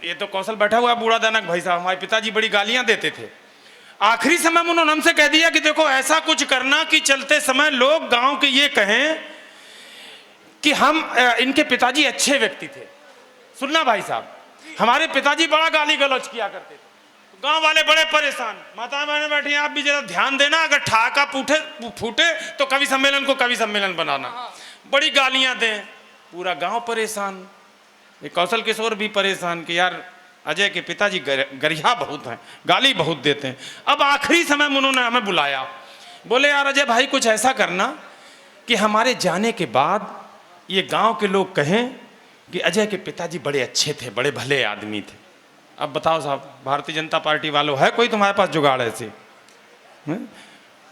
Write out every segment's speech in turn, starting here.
ये तो कौशल बैठा हुआ बूढ़ा दानक भाई साहब, हमारे पिताजी बड़ी गालियां देते थे। आखिरी समय में उन्होंने हमसे कह दिया कि देखो ऐसा कुछ करना कि चलते समय लोग गांव के ये कहें कि हम इनके पिताजी अच्छे व्यक्ति थे। सुनना भाई साहब, हमारे पिताजी बड़ा गाली गलौज किया करते थे, गांव वाले बड़े परेशान। माता बहने बैठी आप भी जरा ध्यान देना, अगर ठाका फूटे तो कवि सम्मेलन को कवि सम्मेलन बनाना। बड़ी गालियां दें, पूरा गांव परेशान। ये कौशल किशोर भी परेशान कि यार अजय के पिताजी गरिया बहुत हैं, गाली बहुत देते हैं। अब आखिरी समय में उन्होंने हमें बुलाया, बोले यार अजय भाई कुछ ऐसा करना कि हमारे जाने के बाद ये गांव के लोग कहें कि अजय के पिताजी बड़े अच्छे थे, बड़े भले आदमी थे। अब बताओ साहब, भारतीय जनता पार्टी वालों है कोई तुम्हारे पास जुगाड़ ऐसे?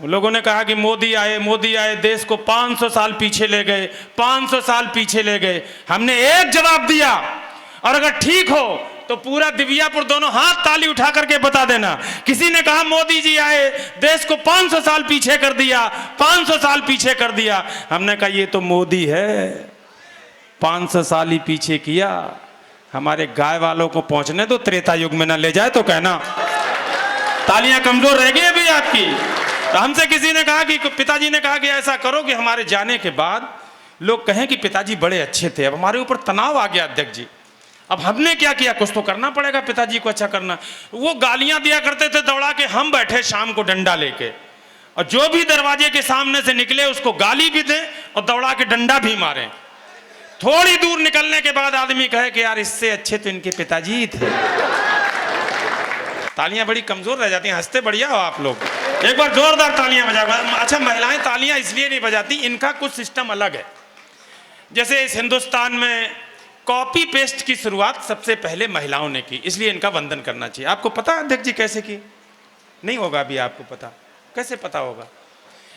लोगों ने कहा कि मोदी आए देश को 500 साल पीछे ले गए, 500 साल पीछे ले गए। हमने एक जवाब दिया, और अगर ठीक हो तो पूरा दिव्यापुर दोनों हाथ ताली उठा करके बता देना। किसी ने कहा मोदी जी आए देश को 500 साल पीछे कर दिया, 500 साल पीछे कर दिया। हमने कहा ये तो मोदी है, 500 साल ही पीछे किया। हमारे गाय वालों को पहुंचने दो, त्रेता युग में ना ले जाए तो कहना। तालियां कमजोर रह गई अभी आपकी। तो हमसे किसी ने कहा कि पिताजी ने कहा कि ऐसा करो कि हमारे जाने के बाद लोग कहें कि पिताजी बड़े अच्छे थे। अब हमारे ऊपर तनाव आ गया अध्यक्ष जी। अब हमने क्या किया, कुछ तो करना पड़ेगा पिताजी को अच्छा करना। वो गालियां दिया करते थे दौड़ा के, हम बैठे शाम को डंडा लेके, और जो भी दरवाजे के सामने से निकले उसको गाली भी दें और दौड़ा के डंडा भी मारें। थोड़ी दूर निकलने के बाद आदमी कहे कि यार इससे अच्छे तो इनके पिताजी ही थे। तालियां बड़ी कमजोर रह जाती हैं, हंसते बढ़िया हो आप लोग। एक बार जोरदार तालियां बजाओ। अच्छा, महिलाएं तालियां इसलिए नहीं बजाती, इनका कुछ सिस्टम अलग है। जैसे इस हिंदुस्तान में कॉपी पेस्ट की शुरुआत सबसे पहले महिलाओं ने की, इसलिए इनका वंदन करना चाहिए। आपको पता है अध्यक्ष जी कैसे की? नहीं होगा अभी आपको पता, कैसे पता होगा?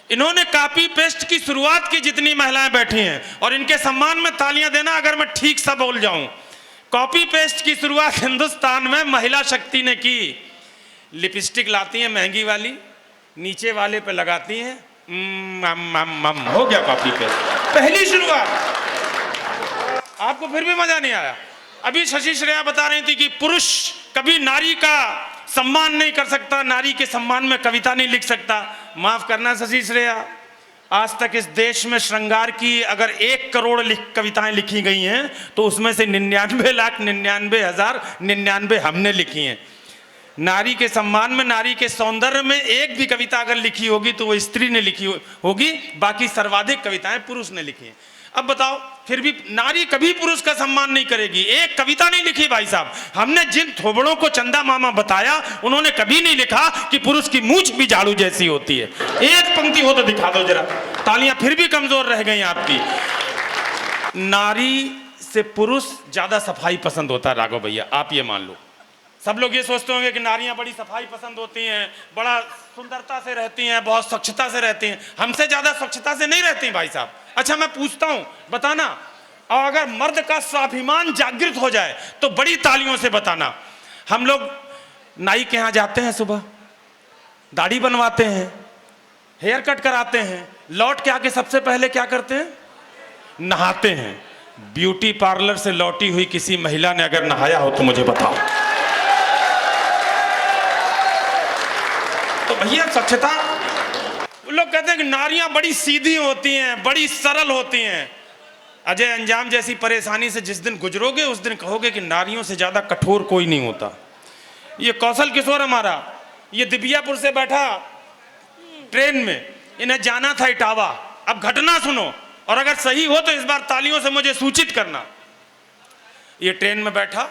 इन्होंने कॉपी पेस्ट की शुरुआत की, जितनी महिलाएं बैठी हैं, और इनके सम्मान में तालियां देना अगर मैं ठीक सा बोल जाऊं। कॉपी पेस्ट की शुरुआत हिंदुस्तान में महिला शक्ति ने की। लिपस्टिक लाती हैं महंगी वाली, नीचे वाले पे लगाती हैं, हो गया कॉपी पेस्ट, पहली शुरुआत। आपको फिर भी मजा नहीं आया? अभी शशि श्रेया बता रही थी कि पुरुष कभी नारी का सम्मान नहीं कर सकता, नारी के सम्मान में कविता नहीं लिख सकता। माफ करना शशि श्रेया, आज तक इस देश में श्रृंगार की अगर 1 करोड़ कविताएं लिखी गई हैं तो उसमें से 99,99,099 हमने लिखी हैं। नारी के सम्मान में, नारी के सौंदर्य में एक भी कविता अगर लिखी होगी तो वो स्त्री ने लिखी होगी, बाकी सर्वाधिक कविताएं पुरुष ने लिखी हैं। अब बताओ, फिर भी नारी कभी पुरुष का सम्मान नहीं करेगी। एक कविता नहीं लिखी भाई साहब। हमने जिन थोबड़ों को चंदा मामा बताया, उन्होंने कभी नहीं लिखा कि पुरुष की मूंछ भी झाड़ू जैसी होती है। एक पंक्ति हो तो दिखा दो जरा। तालियां फिर भी कमजोर रह गई आपकी। नारी से पुरुष ज्यादा सफाई पसंद होता है राघव भैया, आप ये मान लो। सब लोग ये सोचते होंगे कि नारियां बड़ी सफाई पसंद होती हैं, बड़ा सुंदरता से रहती हैं, बहुत स्वच्छता से रहती हैं। हमसे ज्यादा स्वच्छता से नहीं रहती भाई साहब। अच्छा, मैं पूछता हूं, बताना। और अगर मर्द का स्वाभिमान जागृत हो जाए तो बड़ी तालियों से बताना। हम लोग नाई के यहां जाते हैं, सुबह दाढ़ी बनवाते हैं, हेयर कट कराते हैं, लौट के आके सबसे पहले क्या करते हैं? नहाते हैं। ब्यूटी पार्लर से लौटी हुई किसी महिला ने अगर नहाया हो तो मुझे बताओ। तो भैया स्वच्छता, लोग कहते हैं कि नारियां बड़ी सीधी होती हैं, बड़ी सरल होती हैं। अजय अंजाम जैसी परेशानी से जिस दिन गुजरोगे उस दिन कहोगे कि नारियों से ज्यादा कठोर कोई नहीं होता। ये कौशल किशोर हमारा, ये दिव्यापुर से बैठा ट्रेन में, इन्हें जाना था इटावा। अब घटना सुनो, और अगर सही हो तो इस बार तालियों से मुझे सूचित करना। ये ट्रेन में बैठा,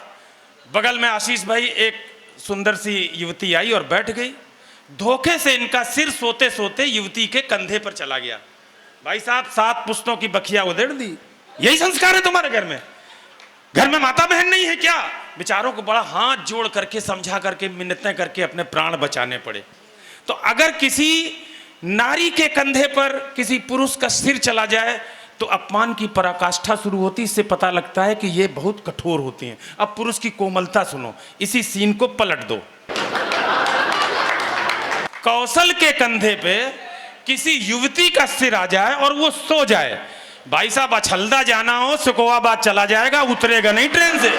बगल में आशीष भाई, एक सुंदर सी युवती आई और बैठ गई। धोखे से इनका सिर सोते सोते युवती के कंधे पर चला गया। भाई साहब, 7 पुश्तों की बखिया उधेड़ दी। यही संस्कार है तुम्हारे घर में? घर में माता बहन नहीं है क्या? बेचारों को बड़ा हाथ जोड़ करके, समझा करके, मिन्नतें करके अपने प्राण बचाने पड़े। तो अगर किसी नारी के कंधे पर किसी पुरुष का सिर चला जाए तो अपमान की पराकाष्ठा शुरू होती। इससे पता लगता है कि ये बहुत कठोर होती हैं। अब पुरुष की कोमलता सुनो, इसी सीन को पलट दो। कौशल के कंधे पे किसी युवती का सिर आ जाए और वो सो जाए, भाई साहब अछलदा जाना हो सुकोवाबाद चला जाएगा, उतरेगा नहीं ट्रेन से।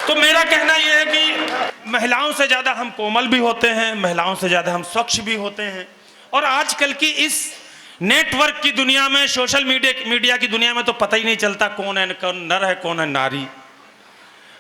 तो मेरा कहना यह है कि महिलाओं से ज़्यादा हम कोमल भी होते हैं, महिलाओं से ज़्यादा हम स्वच्छ भी होते हैं। और आजकल की इस नेटवर्क की दुनिया में, सोशल मीडिया की दुनिया में तो पता ही नहीं चलता कौन है, कौन नर है, कौन है नारी।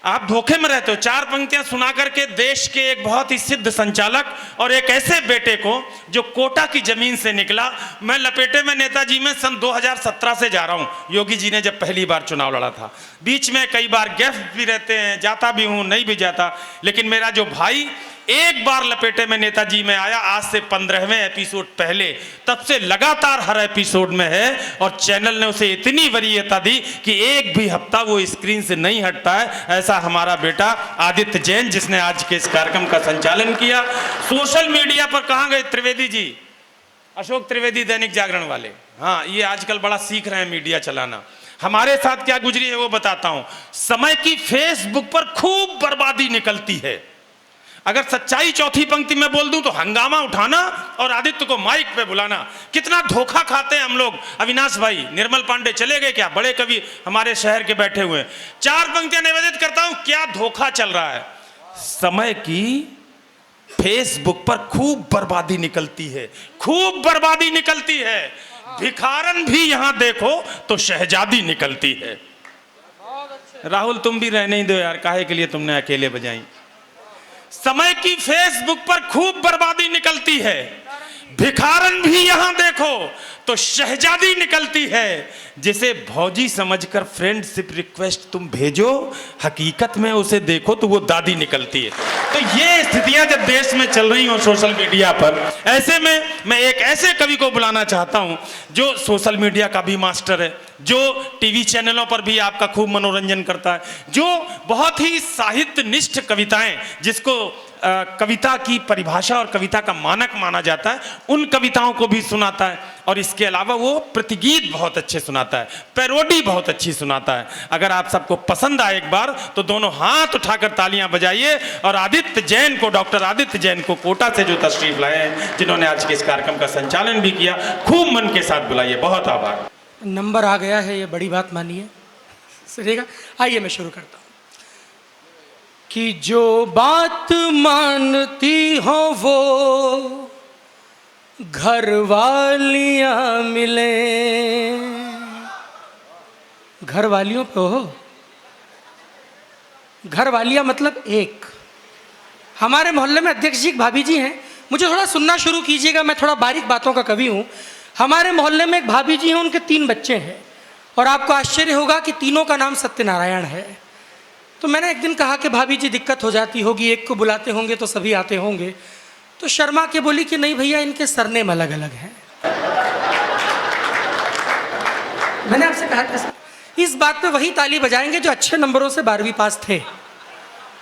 आप धोखे में रहते हो। चार पंक्तियां सुना करके देश के एक बहुत ही सिद्ध संचालक और एक ऐसे बेटे को जो कोटा की जमीन से निकला, मैं लपेटे में नेताजी में सन 2017 से जा रहा हूं। योगी जी ने जब पहली बार चुनाव लड़ा था, बीच में कई बार गैप भी रहते हैं, जाता भी हूं, नहीं भी जाता, लेकिन मेरा जो भाई एक बार लपेटे में नेताजी में आया, आज से 15वें एपिसोड पहले, तब से लगातार हर एपिसोड में है। और चैनल ने उसे इतनी वरीयता दी कि एक भी हफ्ता वो स्क्रीन से नहीं हटता है। ऐसा हमारा बेटा आदित्य जैन, जिसने आज के इस कार्यक्रम का संचालन किया। सोशल मीडिया पर कहाँ गए त्रिवेदी जी, अशोक त्रिवेदी दैनिक जागरण वाले, हाँ, ये आजकल बड़ा सीख रहे हैं मीडिया चलाना। हमारे साथ क्या गुजरी है वो बताता हूं। समय की फेसबुक पर खूब बर्बादी निकलती है। अगर सच्चाई चौथी पंक्ति में बोल दूं तो हंगामा उठाना और आदित्य को माइक पे बुलाना। कितना धोखा खाते हैं हम लोग। अविनाश भाई, निर्मल पांडे चले गए क्या, बड़े कवि हमारे शहर के बैठे हुए हैं। चार पंक्तियां निवेदित करता हूं, क्या धोखा चल रहा है। समय की फेसबुक पर खूब बर्बादी निकलती है, खूब बर्बादी निकलती है। भिखारन भी यहां देखो तो शहजादी निकलती है। राहुल तुम भी रहने ही दो यार, काहे के लिए तुमने अकेले बजाई। समय की फेसबुक पर खूब बर्बादी निकलती है, भिखारन भी यहां देखो तो शहजादी निकलती है। जिसे भौजी समझकर फ्रेंडशिप रिक्वेस्ट तुम भेजो, हकीकत में उसे देखो तो वो दादी निकलती है। तो ये स्थितियां जब देश में चल रही हो सोशल मीडिया पर, ऐसे में मैं एक ऐसे कवि को बुलाना चाहता हूं जो सोशल मीडिया का भी मास्टर है, जो टीवी चैनलों पर भी आपका खूब मनोरंजन करता है, जो बहुत ही साहित्य निष्ठ कविताएं, जिसको कविता की परिभाषा और कविता का मानक माना जाता है, उन कविताओं को भी सुनाता है। और इसके अलावा वो प्रतिगीत बहुत अच्छे सुनाता है, पैरोडी बहुत अच्छी सुनाता है। अगर आप सबको पसंद आए एक बार तो दोनों हाथ उठाकर तालियां बजाइए और आदित्य जैन को, डॉक्टर आदित्य जैन को, कोटा से जो तशरीफ लाए हैं, जिन्होंने आज के इस कार्यक्रम का संचालन भी किया, खूब मन के साथ बुलाइए। बहुत आभार। नंबर आ गया है, ये बड़ी बात मानिए। सुनिएगा, आइए मैं शुरू करता हूँ। कि जो बात मानती हो वो घर वालियाँ मिले। घर वालियों पे हो, घर वालियाँ मतलब एक। हमारे मोहल्ले में अध्यक्ष जी भाभी जी हैं, मुझे थोड़ा सुनना शुरू कीजिएगा, मैं थोड़ा बारीक बातों का कवि हूँ। हमारे मोहल्ले में एक भाभी जी हैं, उनके 3 बच्चे हैं और आपको आश्चर्य होगा कि तीनों का नाम सत्यनारायण है। तो मैंने एक दिन कहा कि भाभी जी दिक्कत हो जाती होगी, एक को बुलाते होंगे तो सभी आते होंगे। तो शर्मा के बोली कि नहीं भैया, इनके सरनेम अलग अलग हैं। मैंने आपसे कहा था इस बात पे वही ताली बजाएंगे जो अच्छे नंबरों से 12वीं पास थे।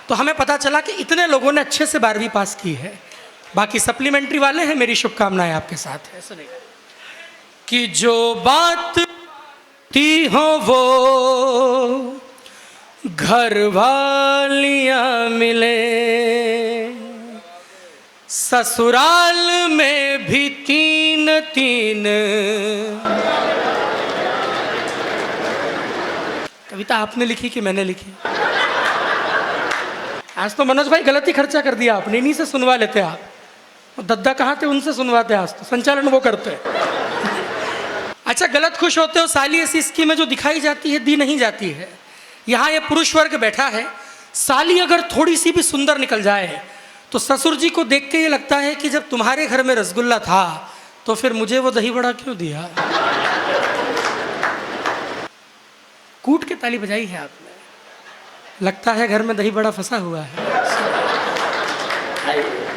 तो हमें पता चला कि इतने लोगों ने अच्छे से 12वीं पास की है, बाकी सप्लीमेंट्री वाले हैं। मेरी शुभकामनाएं आपके साथ है। सुनिए कि जो बात ती हो वो घर वालियाँ मिले, ससुराल में भी 3-3। कविता आपने लिखी कि मैंने लिखी? आज तो मनोज भाई गलत ही खर्चा कर दिया आपने, इन्हीं से सुनवा लेते आप। दद्दा कहाँ थे, उनसे सुनवाते, आज तो संचालन वो करते। अच्छा, गलत खुश होते हो, साली ऐसी स्कीम में जो दिखाई जाती है दी नहीं जाती है। यहाँ ये पुरुष वर्ग बैठा है, साली अगर थोड़ी सी भी सुंदर निकल जाए तो ससुर जी को देख के ये लगता है कि जब तुम्हारे घर में रसगुल्ला था तो फिर मुझे वो दही बड़ा क्यों दिया। कूट के ताली बजाई है आपने, लगता है घर में दही बड़ा फंसा हुआ है।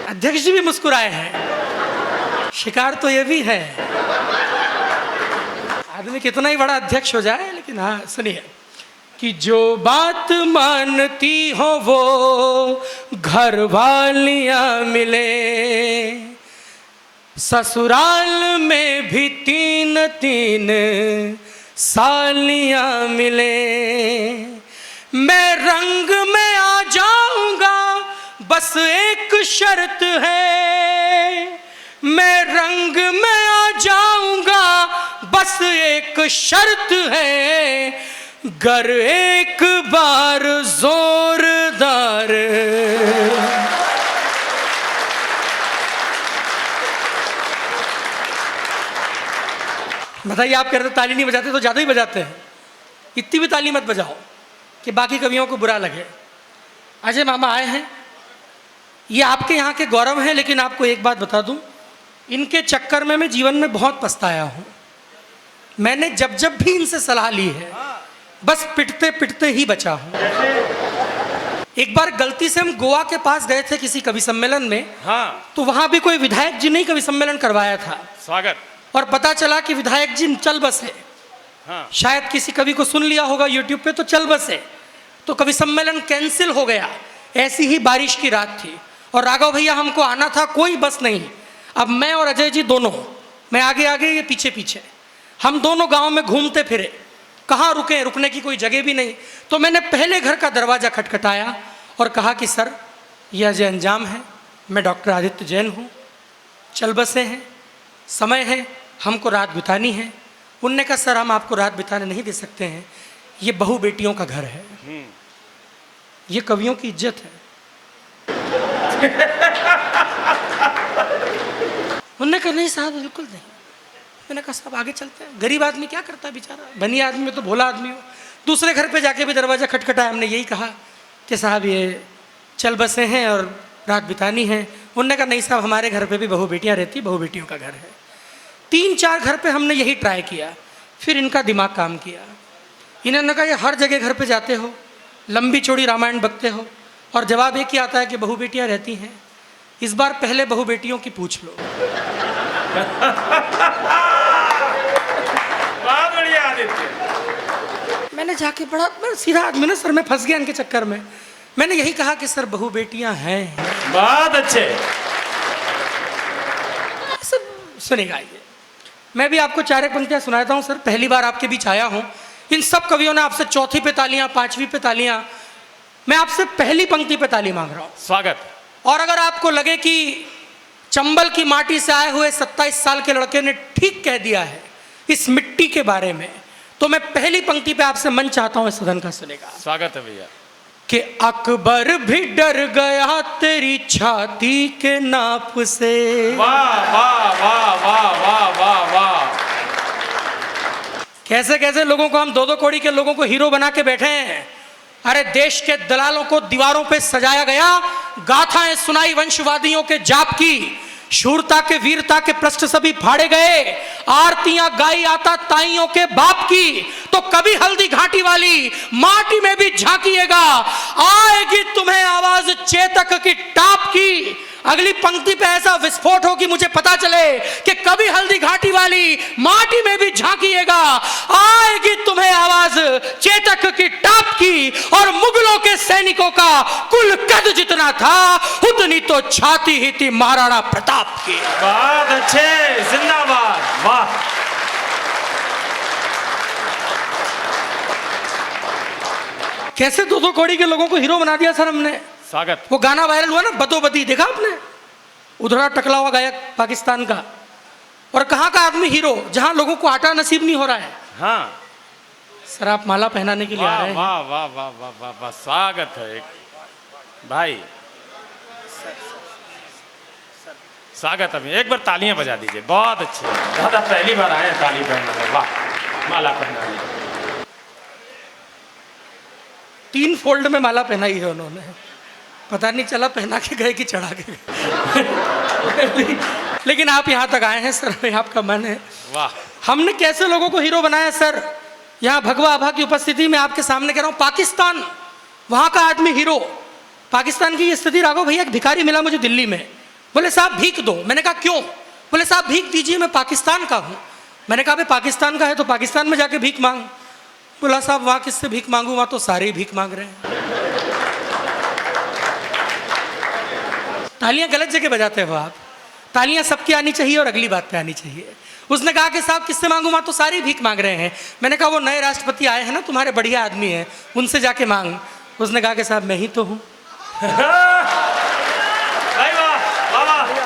अध्यक्ष जी भी मुस्कुराए हैं, शिकार तो ये भी है। आदमी कितना ही बड़ा अध्यक्ष हो जाए, लेकिन हाँ सुनिए कि जो बात मानती हो वो घर वालियाँ मिले, ससुराल में भी 3-3 सालियाँ मिले। मैं रंग में आ जाऊंगा बस एक शर्त है, मैं रंग में आ जाऊंगा बस एक शर्त है, गर एक बार जोरदार बताइए, आप कह रहे थे ताली नहीं बजाते तो ज़्यादा ही बजाते हैं। इतनी भी ताली मत बजाओ कि बाकी कवियों को बुरा लगे। अजय मामा आए हैं, ये आपके यहाँ के गौरव हैं, लेकिन आपको एक बात बता दूं, इनके चक्कर में मैं जीवन में बहुत पछताया हूँ। मैंने जब जब भी इनसे सलाह ली है बस पिटते पिटते ही बचा हूँ। एक बार गलती से हम गोवा के पास गए थे किसी कवि सम्मेलन में, हाँ, तो वहां भी कोई विधायक जी ने कवि सम्मेलन करवाया था, स्वागत। और पता चला कि विधायक जी चल बसे। हाँ, शायद किसी कवि को सुन लिया होगा यूट्यूब पे, तो चल बसे, तो कवि सम्मेलन कैंसिल हो गया। ऐसी ही बारिश की रात थी और राघव भैया हमको आना था, कोई बस नहीं। अब मैं और अजय जी दोनों, मैं आगे आगे ये पीछे पीछे, हम दोनों गांव में घूमते फिरे, कहाँ रुके, रुकने की कोई जगह भी नहीं। तो मैंने पहले घर का दरवाज़ा खटखटाया और कहा कि सर, ये अजय अंजाम है, मैं डॉक्टर आदित्य जैन हूँ, चल बसे हैं, समय है, हमको रात बितानी है। उनने कहा सर, हम आपको रात बिताने नहीं दे सकते हैं, ये बहू बेटियों का घर है, ये कवियों की इज्जत है। उनने कहा नहीं साहब, बिल्कुल नहीं। मैंने कहा साहब आगे चलते हैं, गरीब आदमी क्या करता है बेचारा, बनी आदमी में तो भोला आदमी हो। दूसरे घर पे जाके भी दरवाज़ा खटखटाया, हमने यही कहा कि साहब ये चल बसे हैं और रात बितानी है। उनने कहा नहीं साहब, हमारे घर पे भी बहू बेटियाँ रहती, बहू बेटियों का घर है। 3-4 घर पे हमने यही ट्राई किया, फिर इनका दिमाग काम किया। इन्होंने कहा ये हर जगह घर पे जाते हो, लंबी चौड़ी रामायण बकते हो, और जवाब एक ही आता है कि बहू बेटियाँ रहती हैं। इस बार पहले बहू बेटियों की पूछ लो। बहुत बढ़िया आदित्य। मैंने जाके बड़ा, मैं सीधा आदमी ना सर, मैं फंस गया इनके चक्कर में। मैंने यही कहा कि सर बहू बेटियां हैं। बहुत अच्छे। सब सुनेगा ये, मैं भी आपको 4 पंक्तियां सुनाता हूँ सर। पहली बार आपके बीच आया हूँ, इन सब कवियों ने आपसे चौथी पे तालियां, 5वीं पे तालियां, मैं आपसे पहली पंक्ति पे ताली मांग रहा हूँ। स्वागत। और अगर आपको लगे कि चंबल की माटी से आए हुए 27 साल के लड़के ने ठीक कह दिया है इस मिट्टी के बारे में, तो मैं पहली पंक्ति पे आपसे मन चाहता हूं इस सदन का सुनेगा। स्वागत है भैया। कि अकबर भी डर गया तेरी छाती के नाप से। वाह वाह वाह वाह वाह वाह वाह। कैसे कैसे लोगों को हम 2-2 कौड़ी के लोगों को हीरो बना के बैठे हैं। अरे देश के दलालों को दीवारों पे सजाया गया, गाथाएं सुनाई वंशवादियों के जाप की, शूरता के वीरता के पृष्ठ सभी फाड़े गए, आरतियां गाई आता ताइयों के बाप की। तो कभी हल्दी घाटी वाली माटी में भी झांकिएगा, आएगी तुम्हें आवाज चेतक की टाप की। अगली पंक्ति पे ऐसा विस्फोट हो कि मुझे पता चले कि कभी हल्दी घाटी वाली माटी में भी झांकिएगा, आएगी तुम्हें आवाज चेतक की टाप की। और मुगलों के सैनिकों का कुल कद जितना था, उतनी तो छाती ही थी महाराणा प्रताप की। बहुत अच्छे, जिंदाबाद। वाह। कैसे 2-2 कौड़ी के लोगों को हीरो बना दिया सर हमने। स्वागत। वो गाना वायरल हुआ ना, बदोबदी, देखा आपने? उधड़ा टकला हुआ गायक पाकिस्तान का, और कहाँ का आदमी हीरो, जहां लोगों को आटा नसीब नहीं हो रहा है। हाँ, सर आप माला पहनाने के लिए आ वाह रहे हैं। वाह वाह वाह वाह वाह वाह। स्वागत है एक भाई, स्वागत है। एक बार तालियां बजा दीजिए। बहुत अच्छे, दादा पहली बार आए हैं ताली पहनने। वाह, माला पहना 3 फोल्ड में माला पहनाई है उन्होंने, पता नहीं चला पहना के गए कि चढ़ा के गए। लेकिन आप यहाँ तक आए हैं सर, आपका मन है। वाह। हमने कैसे लोगों को हीरो बनाया सर। यहाँ भगवा आभा की उपस्थिति में आपके सामने कह रहा हूँ, पाकिस्तान, वहाँ का आदमी हीरो। पाकिस्तान की ये स्थिति, राघव भैया एक भिखारी मिला मुझे दिल्ली में, बोले साहब भीख दो। मैंने कहा क्यों? बोले साहब भीख दीजिए, मैं पाकिस्तान का हूँ। मैंने कहा भाई पाकिस्तान का है तो पाकिस्तान में जाके भीख मांग। बोला साहब वहाँ किससे भीख मांगू, वहाँ तो सारे ही भीख मांग रहे हैं। तालियां गलत जगह बजाते हो आप, तालियां सबकी आनी चाहिए और अगली बात पे आनी चाहिए। उसने कहा कि साहब किससे मांगू, वहाँ तो सारे ही भीख मांग रहे हैं। मैंने कहा वो नए राष्ट्रपति आए हैं ना, तुम्हारे बढ़िया आदमी हैं, उनसे जाके मांग। उसने कहा कि साहब मैं ही तो हूँ।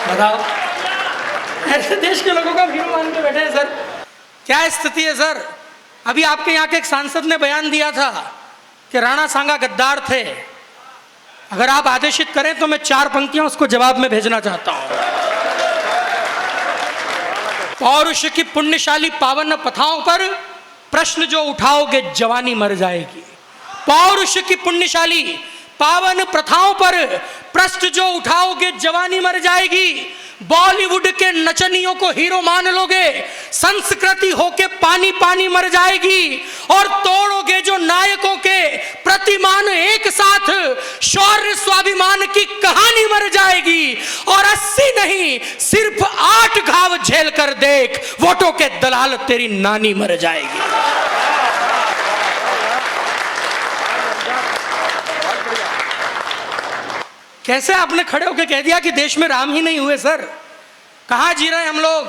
बताओ, ऐसे देश के लोगों का हीरो मान के बैठे हैं सर। क्या स्थिति है सर। अभी आपके यहाँ के एक सांसद ने बयान दिया था कि राणा सांगा गद्दार थे। अगर आप आदेशित करें तो मैं 4 पंक्तियां उसको जवाब में भेजना चाहता हूं। पौरुष की पुण्यशाली पावन पथाओं पर प्रश्न जो उठाओगे जवानी मर जाएगी। पौरुष की पुण्यशाली पावन प्रथाओं पर प्रश्न जो उठाओगे जवानी मर जाएगी। बॉलीवुड के नचनियों को हीरो मान लोगे, संस्कृति होके पानी पानी मर जाएगी। और तोड़ोगे जो नायकों के प्रतिमान एक साथ, शौर्य स्वाभिमान की कहानी मर जाएगी। और 80 नहीं सिर्फ 8 घाव झेल कर देख, वोटों के दलाल तेरी नानी मर जाएगी। कैसे आपने खड़े होकर कह दिया कि देश में राम ही नहीं हुए? सर कहाँ जी रहे हैं हम लोग?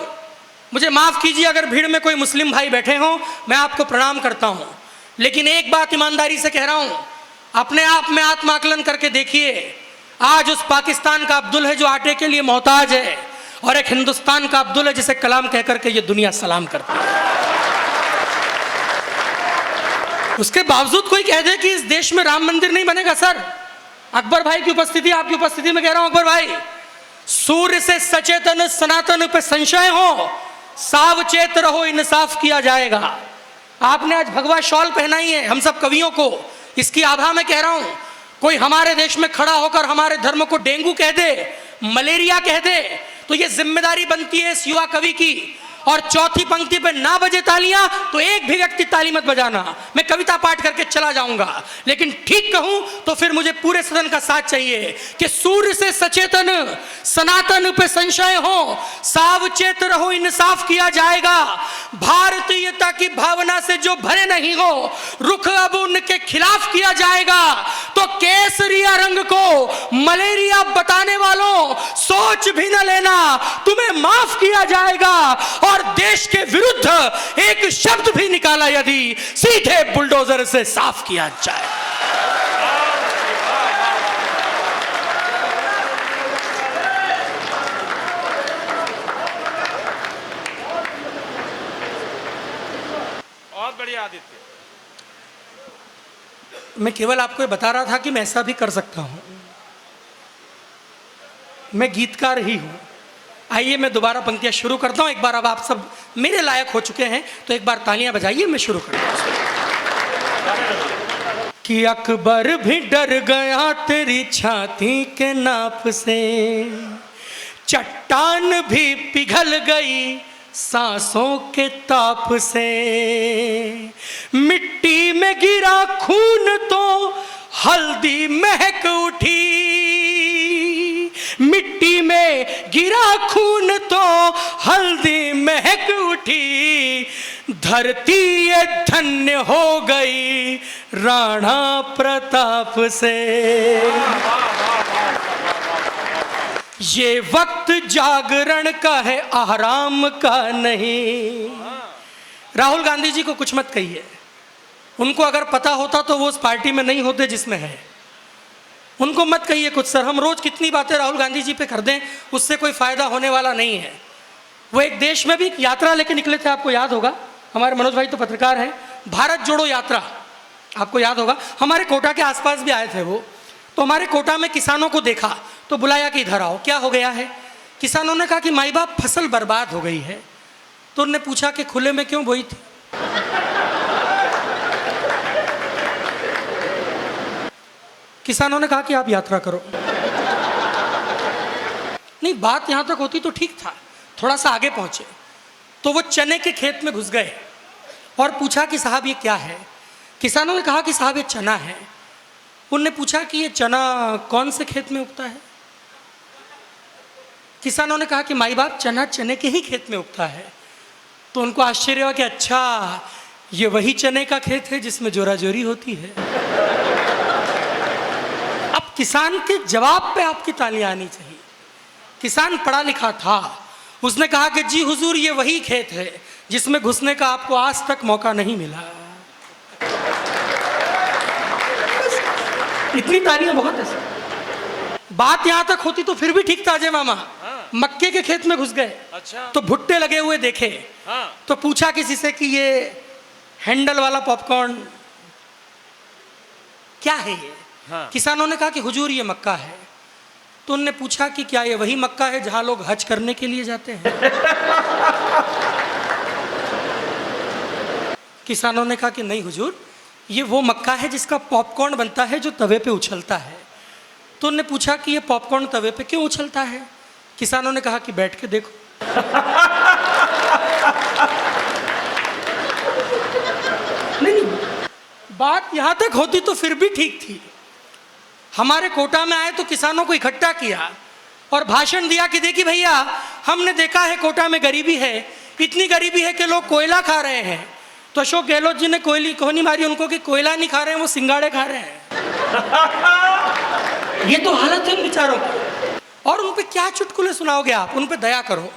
मुझे माफ कीजिए अगर भीड़ में कोई मुस्लिम भाई बैठे हों, मैं आपको प्रणाम करता हूं, लेकिन एक बात ईमानदारी से कह रहा हूं, अपने आप में आत्माकलन करके देखिए। आज उस पाकिस्तान का अब्दुल है जो आटे के लिए मोहताज है, और एक हिंदुस्तान का अब्दुल है जिसे कलाम कह करके ये दुनिया सलाम करती है। उसके बावजूद कोई कह दे कि इस देश में राम मंदिर नहीं बनेगा। सर अकबर भाई की उपस्थिति, आपकी उपस्थिति में कह रहा हूं, अकबर भाई, सूर्य से सचेतन सनातन पे संशय हो, सावचेत रहो, इंसाफ किया जाएगा। आपने आज भगवा शॉल पहनाई है हम सब कवियों को, इसकी आभा में कह रहा हूं, कोई हमारे देश में खड़ा होकर हमारे धर्म को डेंगू कह दे, मलेरिया कह दे, तो ये जिम्मेदारी बनती है इस युवा कवि की। और चौथी पंक्ति पे ना बजे तालियां तो एक भी व्यक्ति ताली मत बजाना, मैं कविता पाठ करके चला जाऊंगा। लेकिन ठीक कहूं तो फिर मुझे पूरे सदन का साथ चाहिए कि सूर्य से सचेतन सनातन पे संशय हो, सावचेत रहो, इंसाफ किया जाएगा। भारतीयता की भावना से जो भरे नहीं हो, रुख अब उनके खिलाफ किया जाएगा। तो केसरिया रंग को मलेरिया बताने वालों, सोच भी न लेना, तुम्हें माफ किया जाएगा। और देश के विरुद्ध एक शब्द भी निकाला यदि, सीधे बुलडोजर से साफ किया जाए। बहुत बढ़िया आदित्य। मैं केवल आपको ये बता रहा था कि मैं ऐसा भी कर सकता हूं, मैं गीतकार ही हूं। आइए मैं दोबारा पंक्तियां शुरू करता हूं। एक बार अब आप सब मेरे लायक हो चुके हैं तो एक बार तालियां बजाइए, मैं शुरू करता हूं। कि अकबर भी डर गया तेरी छाती के नाप से, चट्टान भी पिघल गई सांसों के ताप से, मिट्टी में गिरा खून तो हल्दी महक उठी, मिट्टी में गिरा खून तो हल्दी महक उठी, धरती ये धन्य हो गई राणा प्रताप से। ये वक्त जागरण का है, आराम का नहीं। राहुल गांधी जी को कुछ मत कहिए, उनको अगर पता होता तो वो उस पार्टी में नहीं होते जिसमें है। उनको मत कहिए कुछ। सर हम रोज कितनी बातें राहुल गांधी जी पे कर दें, उससे कोई फायदा होने वाला नहीं है। वो एक देश में भी यात्रा लेके निकले थे, आपको याद होगा, हमारे मनोज भाई तो पत्रकार हैं, भारत जोड़ो यात्रा, आपको याद होगा। हमारे कोटा के आसपास भी आए थे वो, तो हमारे कोटा में किसानों को देखा तो बुलाया कि इधर आओ, क्या हो गया है। किसानों ने कहा कि माई बाप फसल बर्बाद हो गई है। तो उन्होंने पूछा कि खुले में क्यों बोई थी। किसानों ने कहा कि आप यात्रा करो। नहीं, बात यहां तक होती तो ठीक था, थोड़ा सा आगे पहुंचे तो वो चने के खेत में घुस गए और पूछा कि साहब ये क्या है। किसानों ने कहा कि साहब ये चना है। उनने पूछा कि ये चना कौन से खेत में उगता है। किसानों ने कहा कि माई बाप चना चने के ही खेत में उगता है। तो उनको आश्चर्य हुआ कि अच्छा ये वही चने का खेत है जिसमें जोरा जोरी होती है। अब किसान के जवाब पे आपकी तालियां आनी चाहिए। किसान पढ़ा लिखा था, उसने कहा कि जी हुजूर ये वही खेत है जिसमें घुसने का आपको आज तक मौका नहीं मिला। इतनी तालियां बहुत है सर। बात यहां तक होती तो फिर भी ठीक था अजय मामा। मक्के के खेत में घुस गए। अच्छा। तो भुट्टे लगे हुए देखे। तो पूछा किसी से कि ये हैंडल वाला पॉपकॉर्न क्या है ये। किसानों ने कहा कि हुजूर ये मक्का है। तो उनने पूछा कि क्या ये वही मक्का है जहां लोग हज करने के लिए जाते हैं। किसानों ने कहा कि नहीं हुजूर, ये वो मक्का है जिसका पॉपकॉर्न बनता है जो तवे पे उछलता है। तो उन्होंने पूछा कि ये पॉपकॉर्न तवे पे क्यों उछलता है? किसानों ने कहा कि बैठ के देखो। नहीं, बात यहां तक होती तो फिर भी ठीक थी। हमारे कोटा में आए तो किसानों को इकट्ठा किया और भाषण दिया कि देखिए भैया, हमने देखा है कोटा में गरीबी है, इतनी गरीबी है कि लोग कोयला खा रहे हैं। तो अशोक गहलोत जी ने कोहनी मारी उनको कि कोयला नहीं खा रहे हैं, वो सिंगाड़े खा रहे हैं। ये तो हालत है बेचारों की। और उन पे क्या चुटकुले सुनाओगे आप? उन पे दया करो।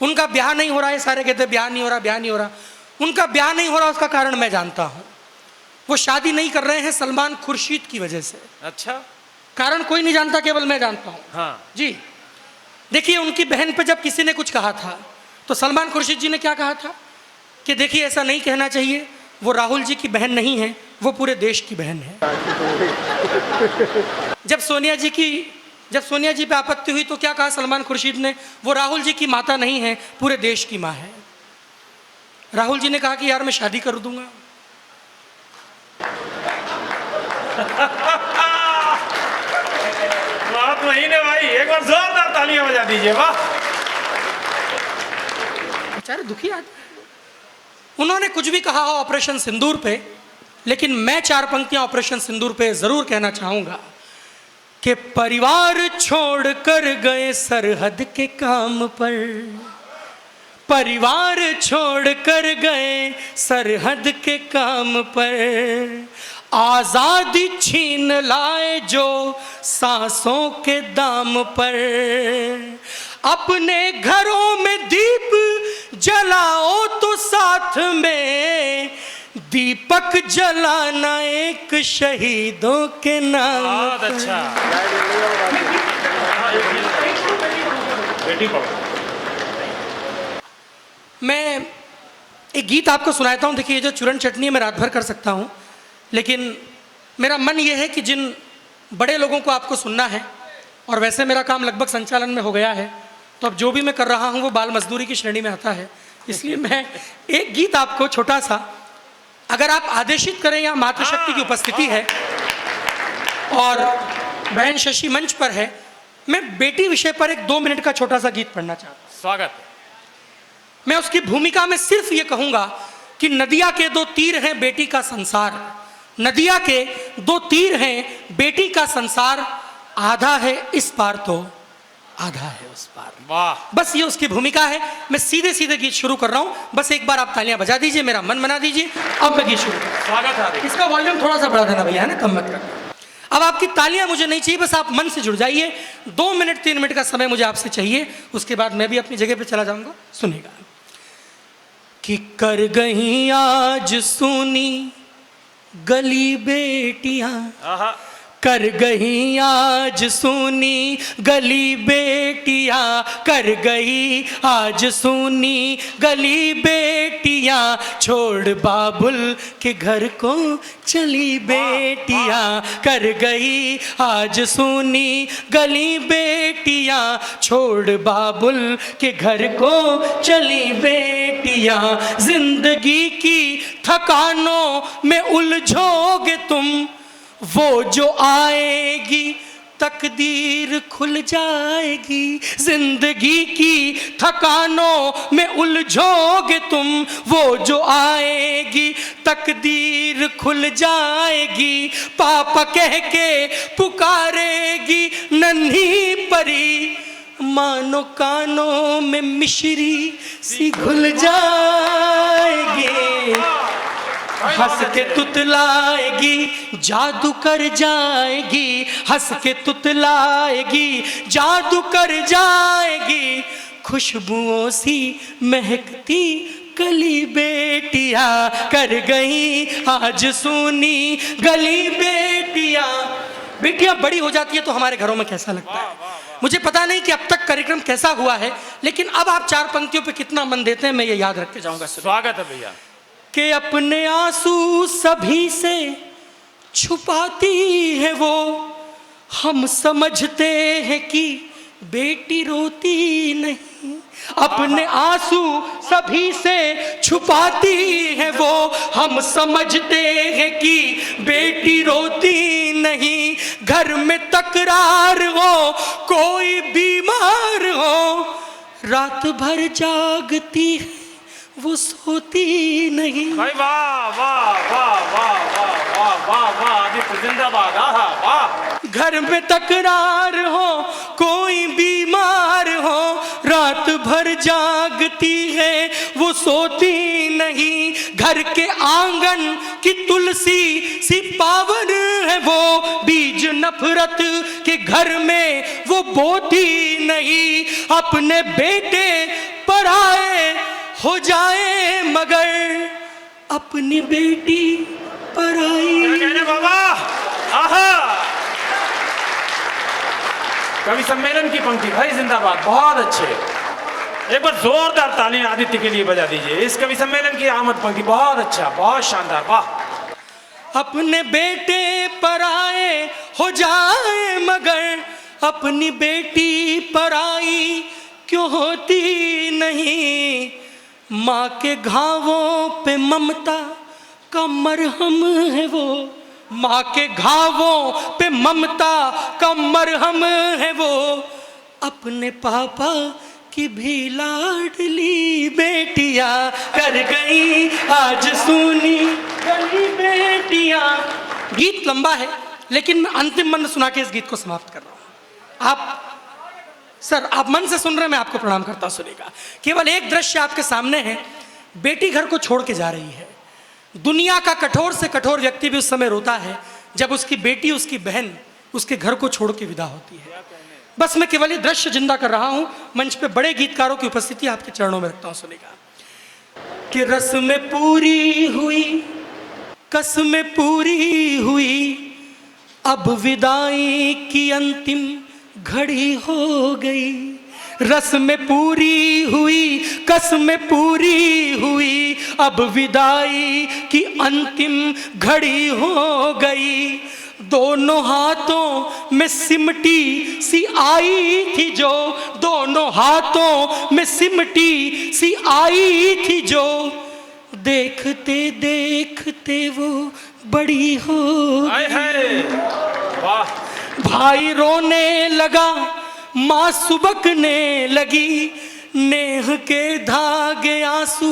उनका ब्याह नहीं हो रहा है, सारे कहते ब्याह नहीं हो रहा, ब्याह नहीं हो रहा। उनका ब्याह नहीं हो रहा उसका कारण मैं जानता हूँ। वो शादी नहीं कर रहे हैं सलमान खुर्शीद की वजह से। अच्छा, कारण कोई नहीं जानता, केवल मैं जानता हूँ। हाँ जी, देखिए उनकी बहन पे जब किसी ने कुछ कहा था तो सलमान खुर्शीद जी ने क्या कहा था कि देखिए ऐसा नहीं कहना चाहिए, वो राहुल जी की बहन नहीं है, वो पूरे देश की बहन है। जब सोनिया जी पे आपत्ति हुई तो क्या कहा सलमान खुर्शीद ने? वो राहुल जी की माता नहीं है, पूरे देश की माँ है। राहुल जी ने कहा कि यार मैं शादी कर दूंगा। बात वही ने भाई, एक बार जोरदार तालियां बजा दीजिए। वाह, बेचारे दुखी आदमी। उन्होंने कुछ भी कहा हो ऑपरेशन सिंदूर पे, लेकिन मैं 4 पंक्तियां ऑपरेशन सिंदूर पे जरूर कहना चाहूंगा कि परिवार छोड़ कर गए सरहद के काम पर, परिवार छोड़ कर गए सरहद के काम पर, आजादी छीन लाए जो सांसों के दाम पर, अपने घरों में दीप जलाओ तो साथ में दीपक जलाना एक शहीदों के नाम। बहुत अच्छा। मैं एक गीत आपको सुनाता हूँ। देखिए, ये जो चूरन चटनी है मैं रात भर कर सकता हूँ, लेकिन मेरा मन ये है कि जिन बड़े लोगों को आपको सुनना है, और वैसे मेरा काम लगभग संचालन में हो गया है, तो अब जो भी मैं कर रहा हूँ वो बाल मजदूरी की श्रेणी में आता है। इसलिए मैं एक गीत आपको छोटा सा, अगर आप आदेशित करें, या मातृशक्ति की उपस्थिति है और बहन शशि मंच पर है, मैं बेटी विषय पर एक 2 मिनट का छोटा सा गीत पढ़ना चाहता हूँ। स्वागत है। मैं उसकी भूमिका में सिर्फ ये कहूंगा कि नदिया के 2 तीर हैं बेटी का संसार, नदिया के 2 तीर हैं बेटी का संसार, आधा है इस पार तो आधा है उस पार। वाह, बस ये उसकी भूमिका है। मैं सीधे सीधे गीत शुरू कर रहा हूं, बस एक बार आप तालियां बजा दीजिए, मेरा मन बना दीजिए। अब मैं गीत शुरू कर रहा हूं। स्वागत है। इसका वॉल्यूम थोड़ा सा बढ़ा देना भैया, है ना, कम मत करना। अब आपकी तालियां मुझे नहीं चाहिए, बस आप मन से जुड़ जाइए। 2 मिनट 3 मिनट का समय मुझे आपसे चाहिए, उसके बाद मैं भी अपनी जगह पे चला जाऊंगा। सुनिएगा कि कर गई आज सुनी गली बेटियां, कर गई आज सुनी गली बेटियां, कर गई आज सुनी गली बेटियां, छोड़ बाबुल के घर को चली बेटियां, कर गई आज सुनी गली बेटियां, छोड़ बाबुल के घर को चली बेटियां, जिंदगी की थकानों में उलझोगे तुम, वो जो आएगी तकदीर खुल जाएगी, जिंदगी की थकानों में उलझोगे तुम, वो जो आएगी तकदीर खुल जाएगी, पापा कह के पुकारेगी नन्ही परी, मानो कानों में मिश्री सी घुल जाएगी, हंस के तुतलाएगी जादू कर जाएगी, हंस के तुतलाएगी जादू कर जाएगी, खुशबुओं सी महकती गली बेटियां, कर गई आज सुनी गली बेटियां। बेटियां बड़ी हो जाती है तो हमारे घरों में कैसा लगता है? मुझे पता नहीं कि अब तक कार्यक्रम कैसा हुआ है, लेकिन अब आप 4 पंक्तियों पे कितना मन देते हैं मैं ये याद रख के जाऊंगा। स्वागत है भैया। कि अपने आंसू सभी से छुपाती है वो, हम समझते हैं कि बेटी रोती नहीं, अपने आंसू सभी से छुपाती है वो। हम समझते हैं कि बेटी रोती नहीं, घर में तकरार हो, कोई बीमार हो, रात भर जागती है वो सोती नहीं। भाई वाह वाह वाह वाह वाह वाह वाह वाह, आदित्य जिंदाबाद, आहा वाह। घर में तकरार हो, कोई बीमार हो, रात भर जागती है वो सोती नहीं। घर के आंगन की तुलसी सी पावन है वो, बीज नफरत के घर में वो बोती नहीं। अपने बेटे पराए हो जाए मगर अपनी बेटी पराई। क्या कहने बाबा, आहा। कवि सम्मेलन की पंक्ति भाई जिंदाबाद, बहुत अच्छे। एक बार जोरदार तालियां आदित्य के लिए बजा दीजिए। इस कवि सम्मेलन की आमद पंक्ति बहुत अच्छा, बहुत शानदार, वाह। अपने बेटे पराए हो जाए मगर अपनी बेटी पराई क्यों होती नहीं। माँ के घावों पे ममता का मरहम है वो, माँ के घावों पे ममता का मरहम है वो। अपने पापा की भी लाडली बेटियां कर गई आज सुनी गली बेटियां। गीत लंबा है लेकिन मैं अंतिम मंत्र सुना के इस गीत को समाप्त कर रहा हूं। आप सर, आप मन से सुन रहे हैं, मैं आपको प्रणाम करता हूं, सुनिएगा। केवल एक दृश्य आपके सामने है। बेटी घर को छोड़ के जा रही है। दुनिया का कठोर से कठोर व्यक्ति भी उस समय रोता है जब उसकी बेटी, उसकी बहन उसके घर को छोड़ के विदा होती है। बस मैं केवल ये दृश्य जिंदा कर रहा हूं। मंच पे बड़े गीतकारों की उपस्थिति आपके चरणों में रखता हूं, सुनिएगा। कि रस्में पूरी हुई, कसमें पूरी हुई, अब विदाई की अंतिम घड़ी हो गई। रस्में पूरी हुई, कसमें पूरी हुई, अब विदाई की अंतिम घड़ी हो गई। दोनों हाथों में सिमटी सी आई थी जो, दोनों हाथों में सिमटी सी आई थी जो, देखते देखते वो बड़ी हो गई। वाह। भाई रोने लगा, माँ सुबकने लगी, नेह के धागे आंसू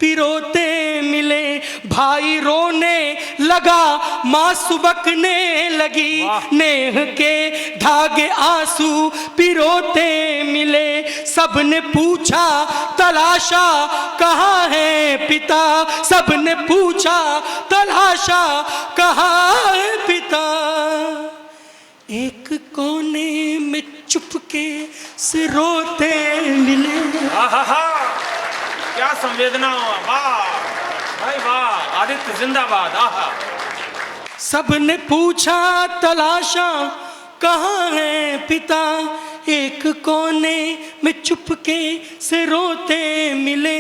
पिरोते मिले। भाई रोने लगा, माँ सुबकने लगी, नेह के धागे आंसू पिरोते मिले। सबने पूछा तलाशा कहाँ है पिता, सबने पूछा तलाशा कहाँ है पिता। एक कोने में चुपके से रोते मिले। क्या संवेदना, वाह भाई वाह, आदित्य जिंदाबाद, आहा। सबने पूछा तलाशा कहाँ है पिता, एक कोने में चुपके से रोते मिले।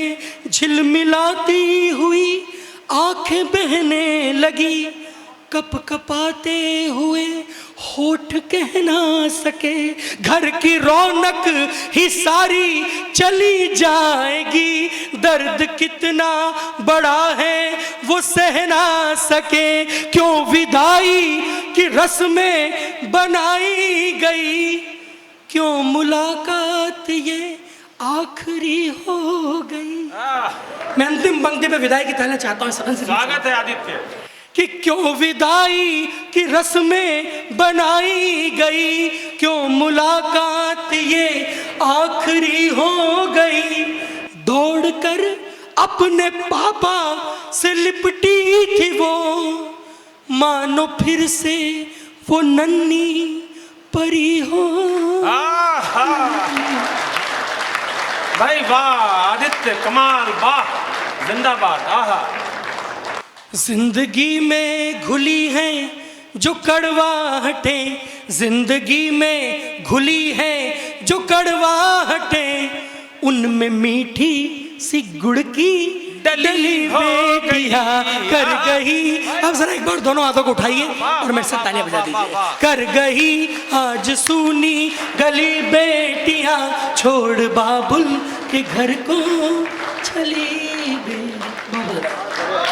झिलमिलाती हुई आंखें बहने लगी, कप कपाते हुए होठ कह ना सके। घर की रौनक ही सारी चली जाएगी, दर्द कितना बड़ा है वो सह ना सके। क्यों विदाई की रस्में बनाई गई, क्यों मुलाकात ये आखिरी हो गई। मैं अंतिम पंक्ति पे विदाई की तालियां चाहता हूँ। स्वागत है आदित्य। कि क्यों विदाई की रस्में बनाई गई, क्यों मुलाकात ये आखिरी हो गई। दौड़कर अपने पापा से लिपटी थी वो, मानो फिर से वो नन्ही परी हो। भाई वाह आदित्य, कमाल, वाह जिंदाबाद, आहा। जिंदगी में घुली हैं जो कड़वाहटें, जिंदगी में घुली हैं जो कड़वाहटें, उनमें मीठी सी गुड़ की डली बेटियां कर गई। अब जरा एक बार दोनों हाथों को उठाइए और मेरे साथ तालियां बजा दीजिए। कर गई आज सूनी गली बेटियां, छोड़ बाबुल के घर को चली गई। बहुत